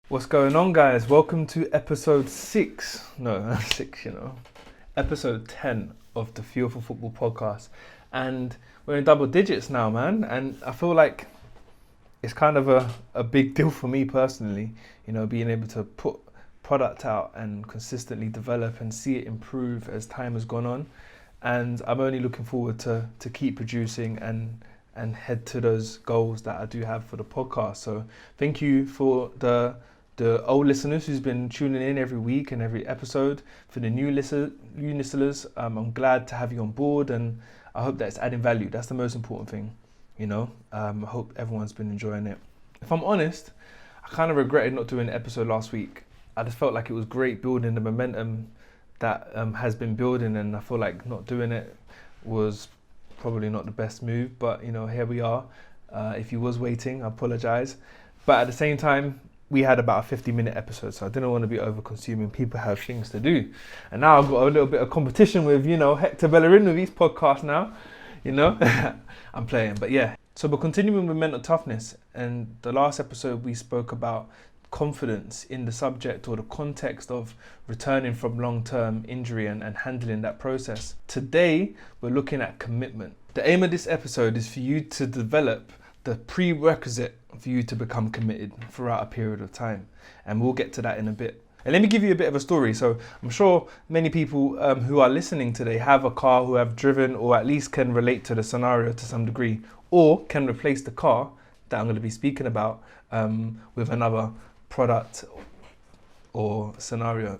What's going on, guys? Welcome to episode 6. No, 6, Episode 10 of the Fuel for Football podcast. And we're in double digits now, man. And I feel like it's kind of a big deal for me personally, being able to put product out and consistently develop and see it improve as time has gone on. And I'm only looking forward to keep producing and head to those goals that I do have for the podcast. So thank you for the old listeners who's been tuning in every week and every episode. For the new listeners, I'm glad to have you on board, and I hope that it's adding value. That's the most important thing, I hope everyone's been enjoying it. If I'm honest, I kind of regretted not doing an episode last week. I just felt like it was great building the momentum that has been building, and I feel like not doing it was probably not the best move, but here we are. If you was waiting, I apologize. But at the same time, we had about a 50-minute episode, so I didn't want to be over-consuming. People have things to do. And now I've got a little bit of competition with, Hector Bellerin with his podcast now, I'm playing, but yeah. So we're continuing with mental toughness, and the last episode we spoke about confidence in the subject or the context of returning from long-term injury and handling that process. Today, we're looking at commitment. The aim of this episode is for you to develop the prerequisite for you to become committed throughout a period of time. And we'll get to that in a bit. And let me give you a bit of a story. So I'm sure many people who are listening today have a car, who have driven, or at least can relate to the scenario to some degree, or can replace the car that I'm going to be speaking about with another product or scenario.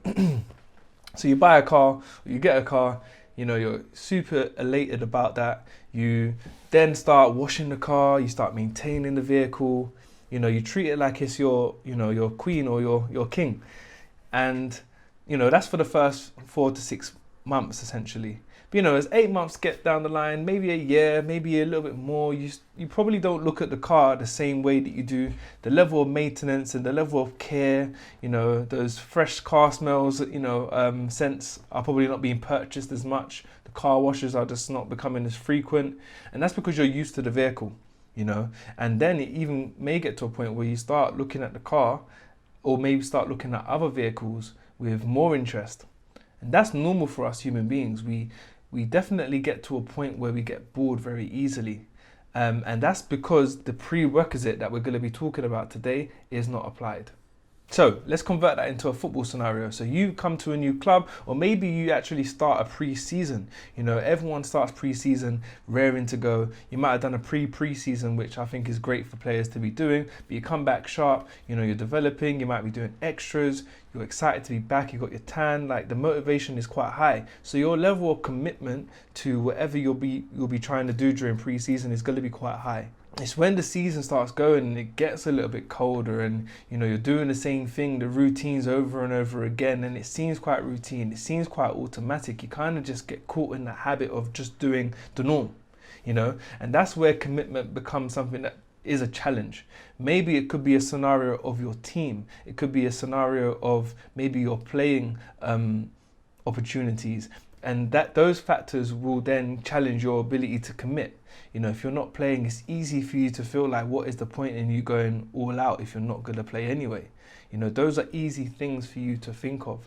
So you buy a car, or you get a car, you're super elated about that. You then start washing the car, you start maintaining the vehicle, you treat it like it's your queen or your king. And, that's for the first 4 to 6 months essentially. But, as 8 months get down the line, maybe a year, maybe a little bit more, you probably don't look at the car the same way that you do. The level of maintenance and the level of care, those fresh car smells, scents are probably not being purchased as much. The car washes are just not becoming as frequent. And that's because you're used to the vehicle, And then it even may get to a point where you start looking at the car, or maybe start looking at other vehicles with more interest. And that's normal for us human beings. We definitely get to a point where we get bored very easily. And that's because the prerequisite that we're going to be talking about today is not applied. So let's convert that into a football scenario. So you come to a new club, or maybe you actually start a pre-season. Everyone starts pre-season raring to go. You might have done a pre-season, which I think is great for players to be doing, but you come back sharp, you're developing, you might be doing extras, you're excited to be back, you got your tan, like the motivation is quite high. So your level of commitment to whatever you'll be trying to do during pre-season is going to be quite high. It's when the season starts going and it gets a little bit colder, and you're doing the same thing, the routines over and over again, and it seems quite routine, it seems quite automatic. You kind of just get caught in the habit of just doing the norm, and that's where commitment becomes something that is a challenge. Maybe it could be a scenario of your team, it could be a scenario of maybe your playing opportunities, and that those factors will then challenge your ability to commit. If you're not playing, it's easy for you to feel like, what is the point in you going all out if you're not going to play anyway? Those are easy things for you to think of.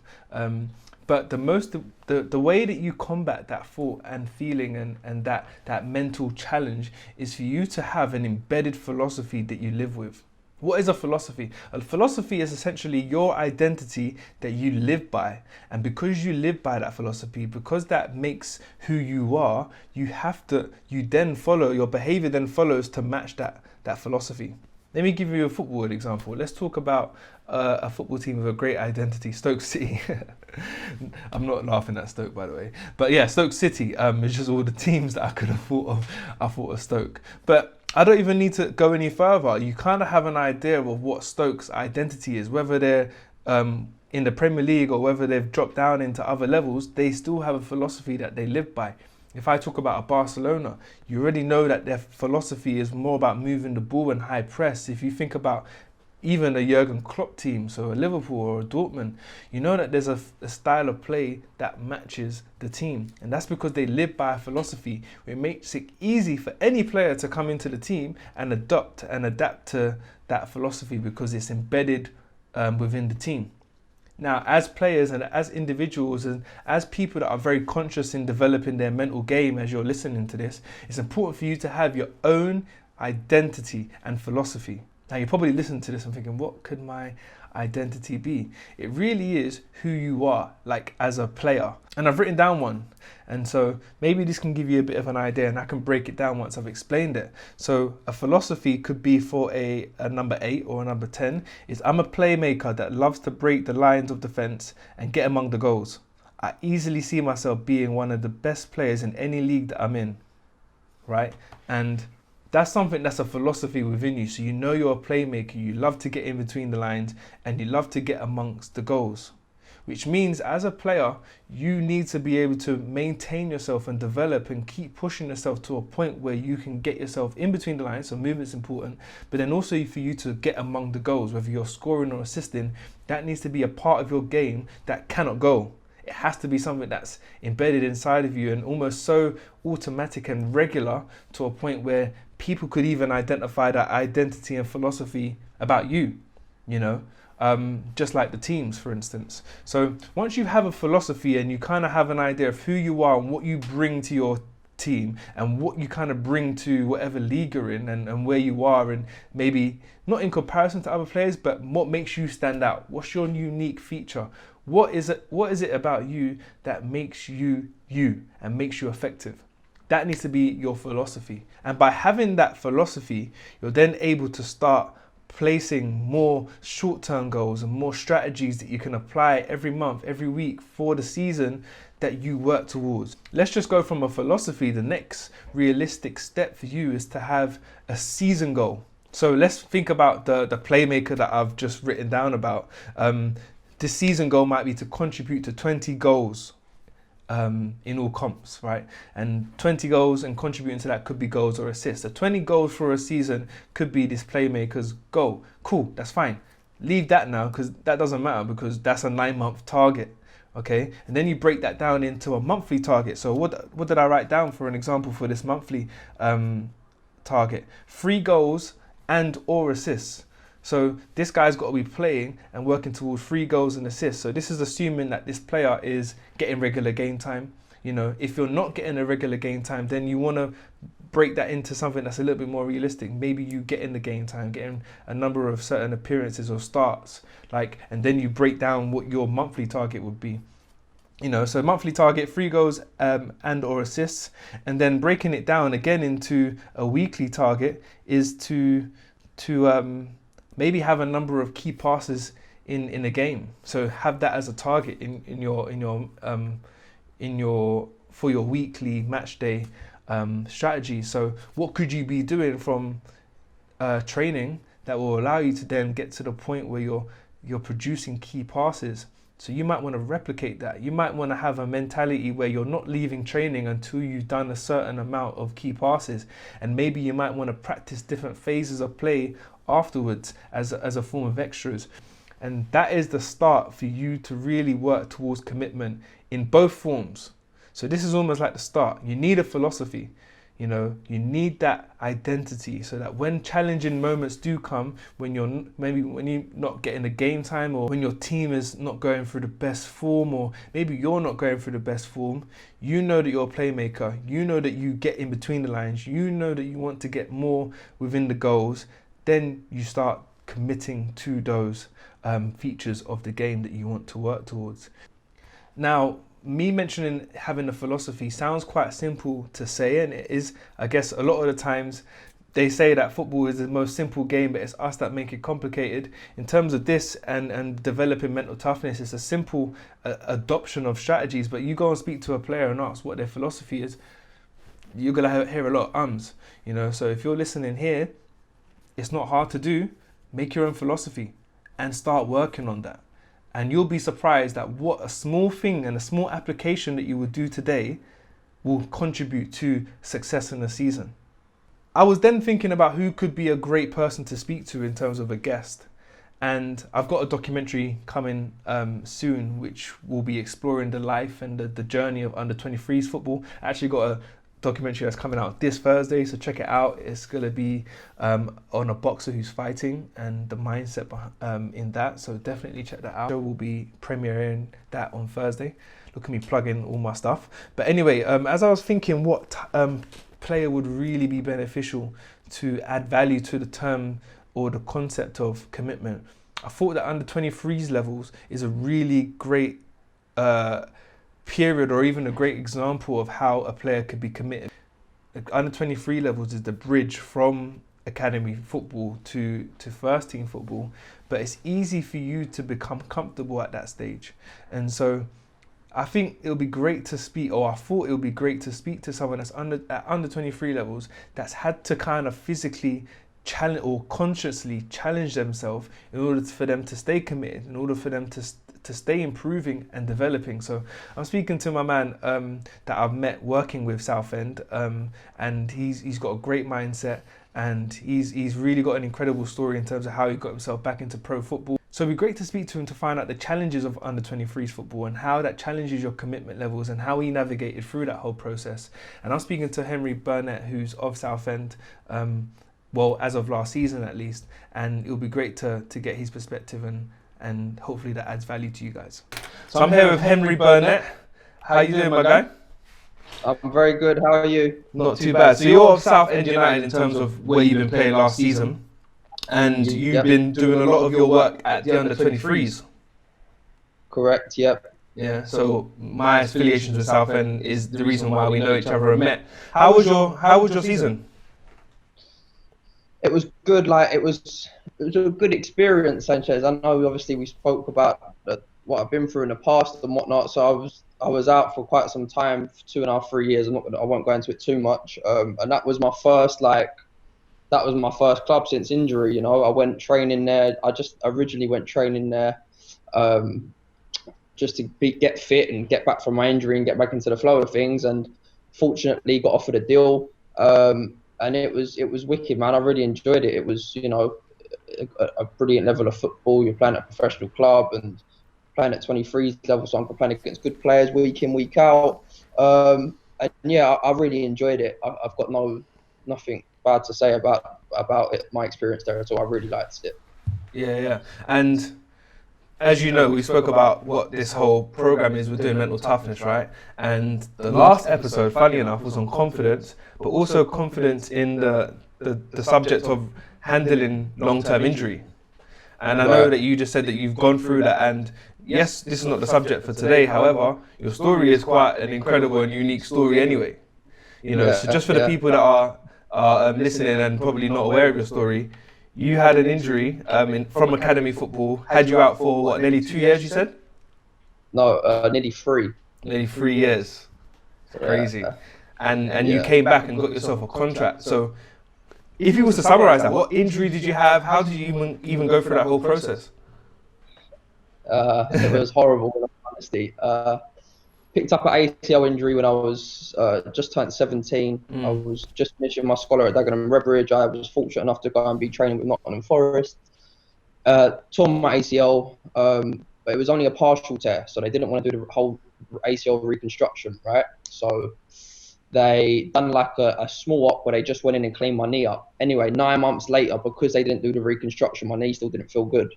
But the way that you combat that thought and feeling and that mental challenge is for you to have an embedded philosophy that you live with. What is a philosophy? A philosophy is essentially your identity that you live by. And because you live by that philosophy, because that makes who you are, your behavior then follows to match that philosophy. Let me give you a football example. Let's talk about a football team with a great identity, Stoke City. I'm not laughing at Stoke, by the way. But yeah, Stoke City is just all the teams that I could have thought of. I thought of Stoke. But I don't even need to go any further. You kind of have an idea of what Stoke's identity is, whether they're in the Premier League or whether they've dropped down into other levels. They still have a philosophy that they live by. If I talk about a Barcelona, you already know that their philosophy is more about moving the ball and high press. If you think about even a Jurgen Klopp team, so a Liverpool or a Dortmund, you know that there's a style of play that matches the team. And that's because they live by a philosophy. It makes it easy for any player to come into the team and adapt to that philosophy because it's embedded within the team. Now, as players and as individuals and as people that are very conscious in developing their mental game as you're listening to this, it's important for you to have your own identity and philosophy. Now, you're probably listening to this and thinking, what could my identity be? It really is who you are, like as a player. And I've written down one. And so maybe this can give you a bit of an idea, and I can break it down once I've explained it. So a philosophy could be for a number 8 or a number 10 is I'm a playmaker that loves to break the lines of defense and get among the goals. I easily see myself being one of the best players in any league that I'm in, right? And that's something that's a philosophy within you. So you know you're a playmaker, you love to get in between the lines, and you love to get amongst the goals. Which means as a player, you need to be able to maintain yourself and develop and keep pushing yourself to a point where you can get yourself in between the lines, so movement's important, but then also for you to get among the goals, whether you're scoring or assisting, that needs to be a part of your game that cannot go. It has to be something that's embedded inside of you and almost so automatic and regular to a point where people could even identify that identity and philosophy about you, just like the teams, for instance. So once you have a philosophy and you kind of have an idea of who you are and what you bring to your team and what you kind of bring to whatever league you're in and where you are, and maybe not in comparison to other players, but what makes you stand out? What's your unique feature? What is it about you that makes you you and makes you effective? That needs to be your philosophy. And by having that philosophy, you're then able to start placing more short-term goals and more strategies that you can apply every month, every week for the season that you work towards. Let's just go from a philosophy. The next realistic step for you is to have a season goal. So let's think about the playmaker that I've just written down about. This season goal might be to contribute to 20 goals in all comps, right? And 20 goals and contributing to that could be goals or assists. So 20 goals for a season could be this playmaker's goal. Cool, that's fine. Leave that now because that doesn't matter because that's a 9-month target, okay? And then you break that down into a monthly target. So what did I write down for an example for this monthly target? 3 goals and or assists. So this guy's got to be playing and working towards 3 goals and assists. So this is assuming that this player is getting regular game time. If you're not getting a regular game time, then you want to break that into something that's a little bit more realistic. Maybe you get in the game time, getting a number of certain appearances or starts, and then you break down what your monthly target would be. So monthly target, 3 goals and or assists, and then breaking it down again into a weekly target is to maybe have a number of key passes in a game. So have that as a target for your weekly match day strategy. So what could you be doing from training that will allow you to then get to the point where you're producing key passes? So you might want to replicate that. You might want to have a mentality where you're not leaving training until you've done a certain amount of key passes. And maybe you might want to practice different phases of play afterwards as a form of extras. And that is the start for you to really work towards commitment in both forms. So this is almost like the start. You need a philosophy. You need that identity so that when challenging moments do come, when you're not getting the game time, or when your team is not going through the best form, or maybe you're not going through the best form, you know that you're a playmaker, you know that you get in between the lines, you know that you want to get more within the goals, then you start committing to those features of the game that you want to work towards. Now, me mentioning having a philosophy sounds quite simple to say, and it is. I guess a lot of the times they say that football is the most simple game, but it's us that make it complicated. In terms of this and developing mental toughness, it's a simple adoption of strategies, but you go and speak to a player and ask what their philosophy is, you're going to hear a lot of ums. So if you're listening here, it's not hard to do. Make your own philosophy and start working on that. And you'll be surprised at what a small thing and a small application that you would do today will contribute to success in the season. I was then thinking about who could be a great person to speak to in terms of a guest. And I've got a documentary coming soon, which will be exploring the life and the journey of under 23s football. I actually got a documentary that's coming out this Thursday, so check it out. It's going to be on a boxer who's fighting and the mindset in that, so definitely check that out. We'll be premiering that on Thursday. Look at me plugging all my stuff. But anyway, as I was thinking what player would really be beneficial to add value to the term or the concept of commitment, I thought that under 23s levels is a really great period, or even a great example of how a player could be committed. Under 23 levels is the bridge from academy football to first team football, but it's easy for you to become comfortable at that stage. And so I think it'll be great to speak, or I thought it would be great to speak to someone that's at under 23 levels that's had to kind of physically challenge or consciously challenge themselves in order for them to stay committed, in order for them to stay improving and developing. So I'm speaking to my man that I've met working with Southend, and he's got a great mindset, and he's really got an incredible story in terms of how he got himself back into pro football. So it'd be great to speak to him to find out the challenges of under 23s football and how that challenges your commitment levels and how he navigated through that whole process. And I'm speaking to Henry Burnett, who's of Southend, well, as of last season at least, and it'll be great to get his perspective, and hopefully that adds value to you guys. So I'm here with Henry Burnett. How you doing, my guy? I'm very good. How are you? Not too bad. So you're of Southend United in terms of where you've been playing last season, and you've been doing a lot of your work at the under 23s. Correct. Yep. Yeah. So my affiliations with Southend is the reason why we know each other and met. How was your season? It was good. Like it was a good experience, Sanchez. I know obviously we spoke about what I've been through in the past and whatnot. So I was out for quite some time, 2.5, 3 years. I won't go into it too much. And that was my first club since injury. You know, I went training there. I just originally went training there, just to get fit and get back from my injury and get back into the flow of things. And fortunately, got offered a deal. And it was wicked, man. I really enjoyed it. It was, you know, a brilliant level of football. You're playing at a professional club and playing at 23s level, so I'm playing against good players week in, week out. And yeah, I really enjoyed it. I've got nothing bad to say about it, my experience there at all. I really liked it. Yeah. And as you know, we spoke about what this whole program is. We're doing mental toughness, right? And the last episode, funny enough, was on confidence, but also confidence in the subject of handling long-term injury. And I know that you just said that you've gone through that, and yes, this is not the subject for today. However, your story is quite an incredible and unique story anyway. You know, so just for the people that are listening and probably not aware of your story, you had an injury from academy football, had you out for what, nearly 2 years, you said? No, nearly 3. Nearly 3 years. Crazy. And you came back and got yourself a contract. So if you was to summarize that, what injury did you have? How did you even go through that whole process? It was horrible, honestly. Picked up an ACL injury when I was just turned 17. I was just finishing my scholar at Dagenham Redbridge. I was fortunate enough to go and be training with Nottingham Forest. Torn my ACL, but it was only a partial tear, so they didn't want to do the whole ACL reconstruction, right? So they done like a small op where they just went in and cleaned my knee up. Anyway, 9 months later, because they didn't do the reconstruction, my knee still didn't feel good.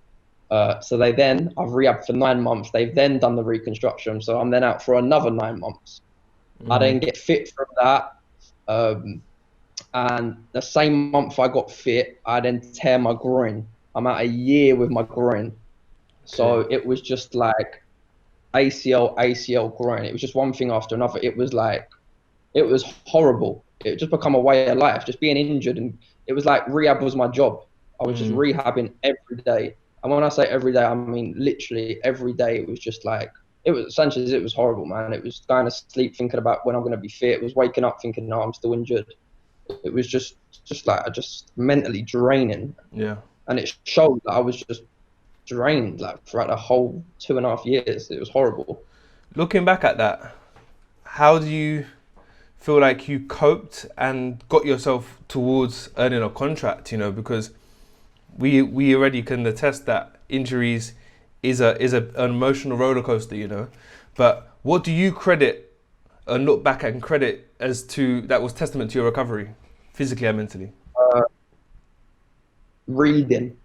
So I've rehabbed for 9 months. They've then done the reconstruction. So I'm then out for another 9 months. I then get fit from that. And the same month I got fit, I then tear my groin. I'm out a year with my groin. So it was just like ACL, groin. It was just one thing after another. It was horrible. It just become a way of life, just being injured. And it was like rehab was my job. I was just rehabbing every day. And when I say every day, I mean literally every day. It was just like, Sanchez, it was horrible, man. It was going to sleep thinking about when I'm going to be fit. It was waking up thinking, no, I'm still injured. It was just mentally draining. Yeah. And it showed that I was just drained like throughout the whole 2.5 years. It was horrible. Looking back at that, how do you feel like you coped and got yourself towards earning a contract? You know, because we already can attest that injuries is an emotional roller coaster, you know. But what do you credit look back and credit as to that was testament to your recovery, physically and mentally? Reading.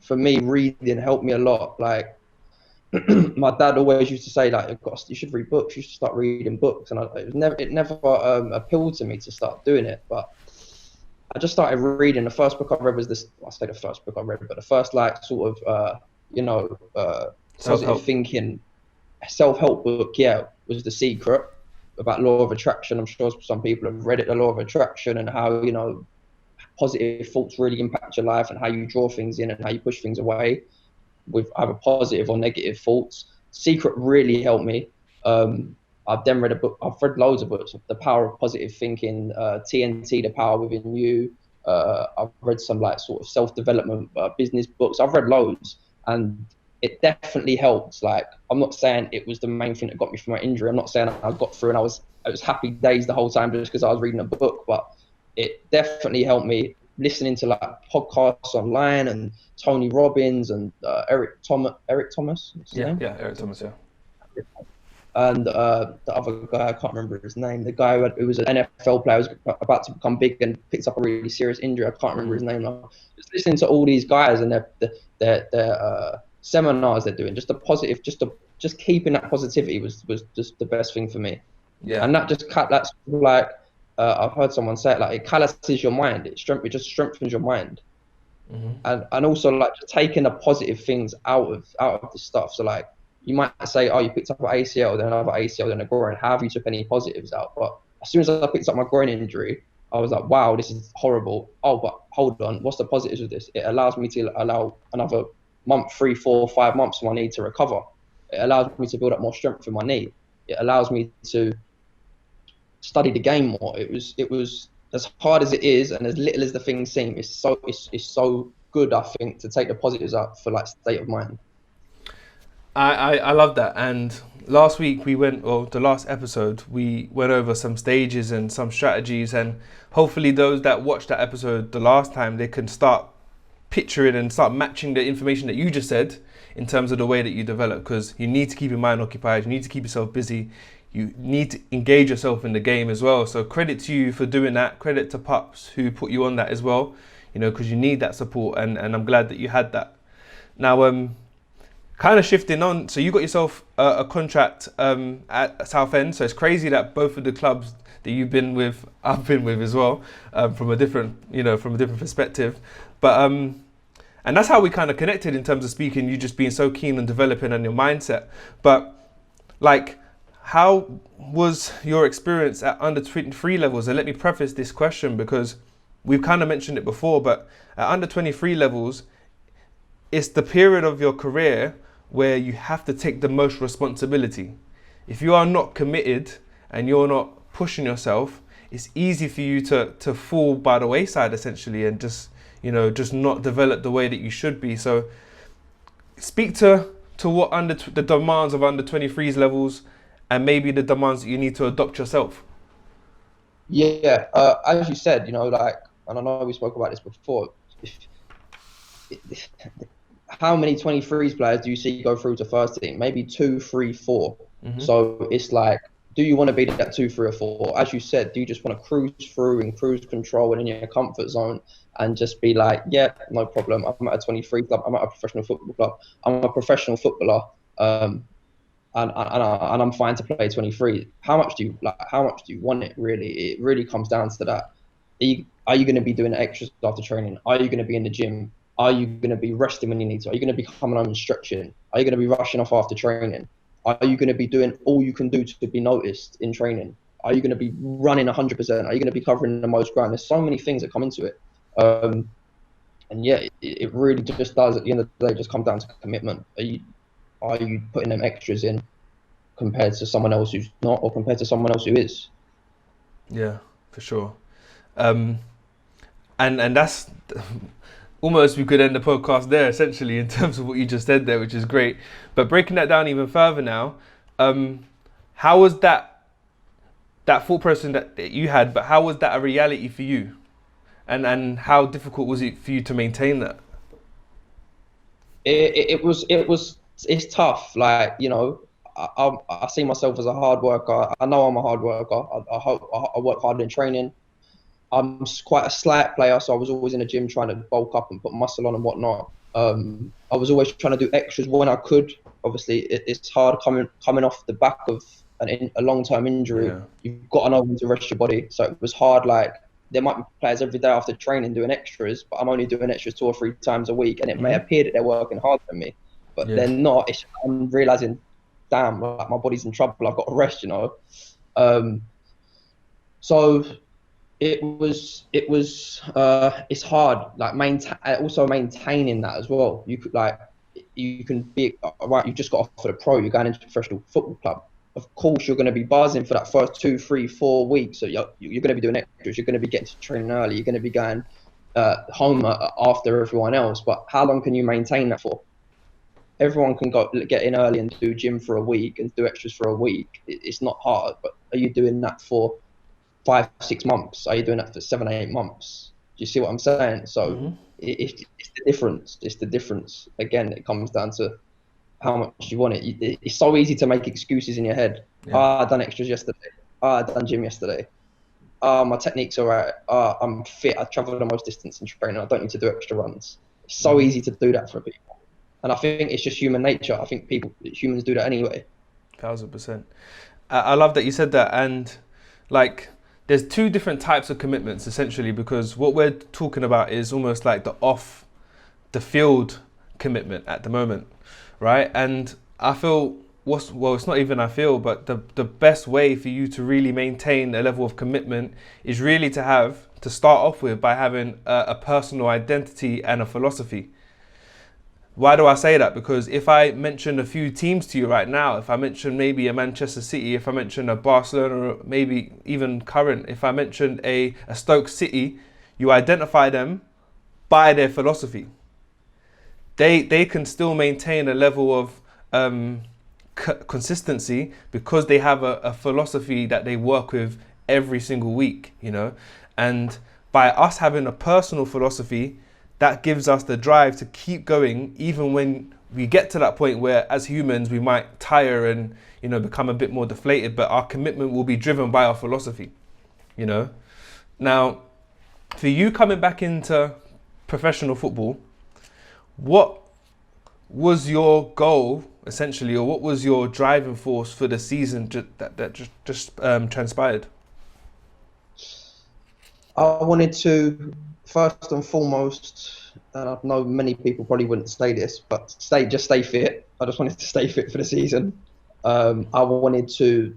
For me, reading helped me a lot. Like, my dad always used to say, like, you should read books. You should start reading books, and it never appealed to me to start doing it. But I just started reading. The first book I read was this. I say the first book I read, but the first like sort of positive thinking, self-help book. Yeah, was The Secret, about law of attraction. I'm sure some people have read it, the law of attraction, and how positive thoughts really impact your life, and how you draw things in and how you push things away with either positive or negative thoughts. Secret really helped me. I've then read a book. I've read loads of books. The Power of Positive Thinking, TNT, The Power Within You. I've read some like sort of self-development business books. I've read loads, and it definitely helped. Like, I'm not saying it was the main thing that got me through my injury. I'm not saying I got through and it was happy days the whole time just because I was reading a book, but it definitely helped me. Listening to like podcasts online and Tony Robbins and Eric Thomas. Eric Thomas, Eric Thomas, yeah. And the other guy, I can't remember his name. The guy who was an NFL player, was about to become big and picked up a really serious injury. I can't remember his name now. Just listening to all these guys and their seminars they're doing, just the positive, just keeping that positivity was just the best thing for me. Yeah. And that's like. I've heard someone say it, like, it calluses your mind. It just strengthens your mind. Mm-hmm. And also like just taking the positive things out of the stuff. So like you might say, oh, you picked up an ACL, then another ACL, then a groin. How have you took any positives out? But as soon as I picked up my groin injury, I was like, wow, this is horrible. Oh, but hold on, what's the positives of this? It allows me to allow another month, 3, 4, 5 months for my knee to recover. It allows me to build up more strength in my knee. It allows me to study the game more. It was as hard as it is and as little as the things seem. It's so good, I think, to take the positives out for like state of mind. I love that. And last week the last episode, we went over some stages and some strategies, and hopefully those that watched that episode the last time, they can start picturing and start matching the information that you just said in terms of the way that you develop, because you need to keep your mind occupied, you need to keep yourself busy, you need to engage yourself in the game as well. So credit to you for doing that. Credit to Pups who put you on that as well, because you need that support, and I'm glad that you had that. Now, kind of shifting on, so you got yourself a contract at Southend. So it's crazy that both of the clubs that you've been with, I've been with as well, from a different perspective. But and that's how we kind of connected in terms of speaking. You just being so keen on developing and your mindset. But like, how was your experience at under 23 levels? And let me preface this question because we've kind of mentioned it before, but at under 23 levels, it's the period of your career where you have to take the most responsibility. If you are not committed and you're not pushing yourself, it's easy for you to fall by the wayside essentially, and just not develop the way that you should be. So speak to what the demands of under 23s levels, and maybe the demands that you need to adopt yourself. Yeah, as you said, like, and I know we spoke about this before, how many 23s players do you see go through to first team? Maybe 2, 3, 4. Mm-hmm. So it's like, do you want to be that 2, 3, or 4? As you said, do you just want to cruise through in cruise control and in your comfort zone and just be like, yeah, no problem, I'm at a 23 club, I'm at a professional football club, I'm a professional footballer, and I'm fine to play 23. How much do you want it, really? It really comes down to that. Are you going to be doing extras after training? Are you going to be in the gym? Are you going to be resting when you need to? Are you going to be coming home and stretching? Are you going to be rushing off after training? Are you going to be doing all you can do to be noticed in training? Are you going to be running 100%? Are you going to be covering the most ground? There's so many things that come into it. And yeah, it really just does, at the end of the day, just come down to commitment. Are you putting them extras in compared to someone else who's not, or compared to someone else who is? Yeah, for sure. And that's almost, we could end the podcast there essentially in terms of what you just said there, which is great. But breaking that down even further now, how was that thought process that you had, but how was that a reality for you? And how difficult was it for you to maintain that? It's tough. Like, I see myself as a hard worker. I know I'm a hard worker. I work hard in training. I'm quite a slight player, so I was always in the gym trying to bulk up and put muscle on and whatnot. I was always trying to do extras when I could. Obviously, it's hard coming off the back of a long-term injury. Yeah. You've got to know when to rest your body. So it was hard. Like, there might be players every day after training doing extras, but I'm only doing extras 2 or 3 times a week, and it may appear that they're working harder than me, but they're not. I'm realizing, damn, like, my body's in trouble. I've got to rest, you know. So it's hard, like also maintaining that as well. You can be right. You just got off for the pro. You're going into a professional football club. Of course, you're going to be buzzing for that first 2, 3, 4 weeks. So you're going to be doing extras. You're going to be getting to training early. You're going to be going home after everyone else. But how long can you maintain that for? Everyone can get in early and do gym for a week and do extras for a week. It's not hard. But are you doing that for 5, 6 months? Are you doing that for 7, 8 months? Do you see what I'm saying? So it's the difference. It's the difference. Again, it comes down to how much you want it. It's so easy to make excuses in your head. I done extras yesterday. I done gym yesterday. My technique's all right. I'm fit. I travel the most distance in training. I don't need to do extra runs. It's so easy to do that for people. And I think it's just human nature. I think humans do that anyway. 1000%. I love that you said that. And like, there's 2 different types of commitments essentially, because what we're talking about is almost like the off the field commitment at the moment, right? And I feel it's not even I feel, but the best way for you to really maintain a level of commitment is really to start off with by having a personal identity and a philosophy. Why do I say that? Because if I mention a few teams to you right now, if I mention maybe a Manchester City, if I mention a Barcelona, or maybe even current, if I mention a Stoke City, you identify them by their philosophy. They can still maintain a level of consistency because they have a philosophy that they work with every single week, you know. And by us having a personal philosophy, that gives us the drive to keep going, even when we get to that point where, as humans, we might tire and, you know, become a bit more deflated. But our commitment will be driven by our philosophy, you know. Now, for you coming back into professional football, what was your goal essentially, or what was your driving force for the season that just transpired? I wanted to, first and foremost, and I know many people probably wouldn't say this, but stay fit. I just wanted to stay fit for the season. I wanted to,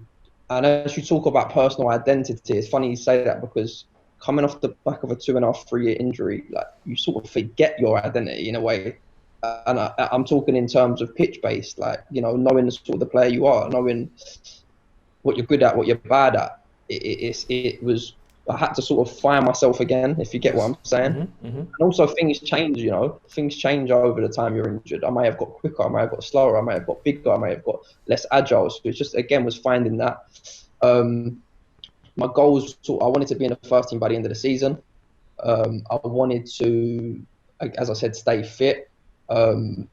and as you talk about personal identity, it's funny you say that, because coming off the back of a 2.5, 3-year injury, like, you sort of forget your identity in a way. And I'm talking in terms of pitch-based, like, you know, knowing the sort of the player you are, knowing what you're good at, what you're bad at. I had to sort of find myself again, if you get what I'm saying. And also, things change, you know. Things change over the time you're injured. I may have got quicker, I may have got slower, I may have got bigger, I may have got less agile. So it's just, again, was finding that. My goals, I wanted to be in the first team by the end of the season. I wanted to, as I said, stay fit. And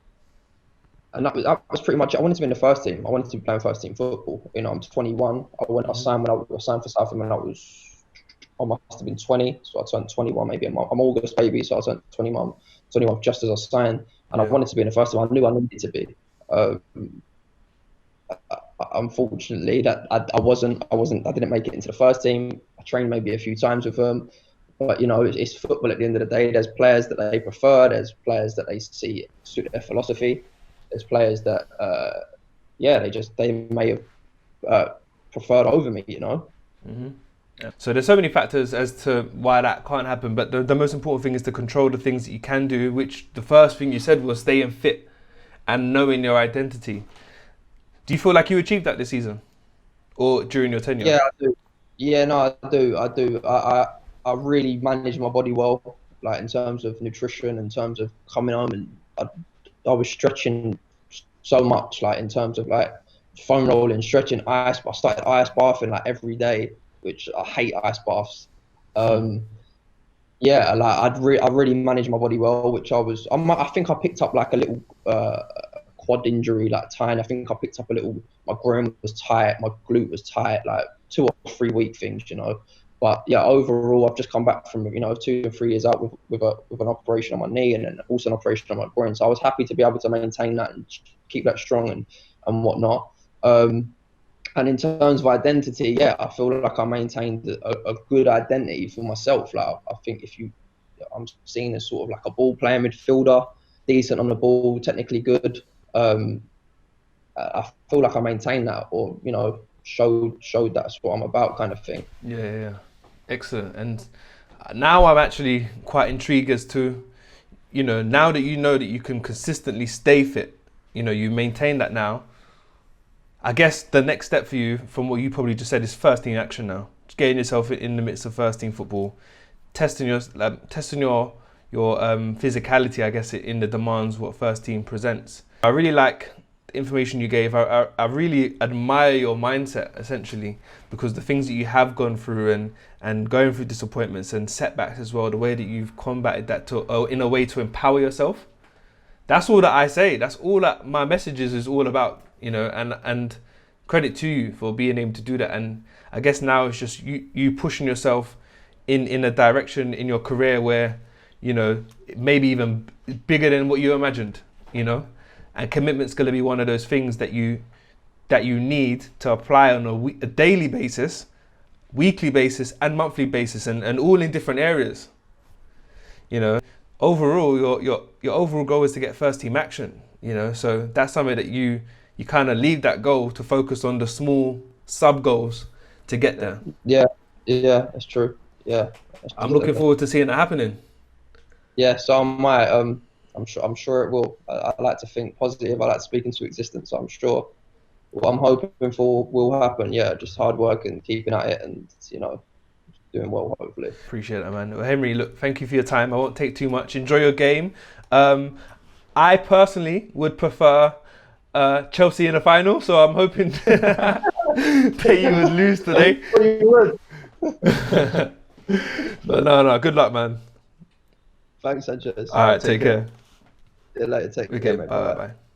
that was pretty much it. I wanted to be in the first team. I wanted to be playing first team football. You know, I'm 21. I signed for Southampton when I must have been 20, so I turned 21 maybe. I'm August baby, so I turned 21 just as I signed, and I wanted to be in the first team. I knew I needed to be. Unfortunately, that I didn't make it into the first team. I trained maybe a few times with them, but you know, it's football at the end of the day. There's players that they prefer. There's players that they see suit their philosophy. There's players that, they may have preferred over me, you know. So there's so many factors as to why that can't happen, but the most important thing is to control the things that you can do, which the first thing you said was staying fit and knowing your identity. Do you feel like you achieved that this season or during your tenure? Yeah, I do. Yeah, no, I do. I really manage my body well, like in terms of nutrition, in terms of coming home, and I was stretching so much, like in terms of like foam rolling, stretching, I started ice bathing like every day, which I hate ice baths. Yeah, like I really managed my body well, which I think I picked up like a little quad injury, like tiny. I think I picked up my groin was tight, my glute was tight, like 2 or 3 week things, But yeah, overall, I've just come back from 2 or 3 years out with an operation on my knee and then also an operation on my groin. So I was happy to be able to maintain that and keep that strong and whatnot. And in terms of identity, yeah, I feel like I maintained a good identity for myself. Like I think I'm seen as sort of like a ball playing midfielder, decent on the ball, technically good. I feel like I maintained that, or showed that's what I'm about, kind of thing. Yeah. Excellent. And now I'm actually quite intrigued as to, now that you can consistently stay fit, you maintain that now. I guess the next step for you, from what you probably just said, is first team action now. Just getting yourself in the midst of first team football, testing your physicality, I guess, in the demands what first team presents. I really like the information you gave. I really admire your mindset, essentially, because the things that you have gone through and going through disappointments and setbacks as well, the way that you've combated that in a way to empower yourself. That's all that I say. That's all that my message is all about, and credit to you for being able to do that. And I guess now it's just you pushing yourself in a direction in your career where, maybe even bigger than what you imagined, and commitment's going to be one of those things that you need to apply on a daily basis, weekly basis and monthly basis, and all in different areas. Overall, your overall goal is to get first team action, so that's something that you kind of leave that goal to focus on the small sub goals to get there. Yeah, that's true. Yeah, I'm looking forward to seeing that happening. Yeah, so I might. I'm sure it will. I like to think positive. I like to speak into existence. So I'm sure what I'm hoping for will happen. Yeah, just hard work and keeping at it, and doing well, hopefully. Appreciate it, man. Well, Henry, look, thank you for your time. I won't take too much. Enjoy your game. I personally would prefer Chelsea in the final, so I'm hoping that you would lose today. You would. But no, good luck, man. Thanks, Sanchez. All right, take care. See you later. Take Okay, care, mate. bye.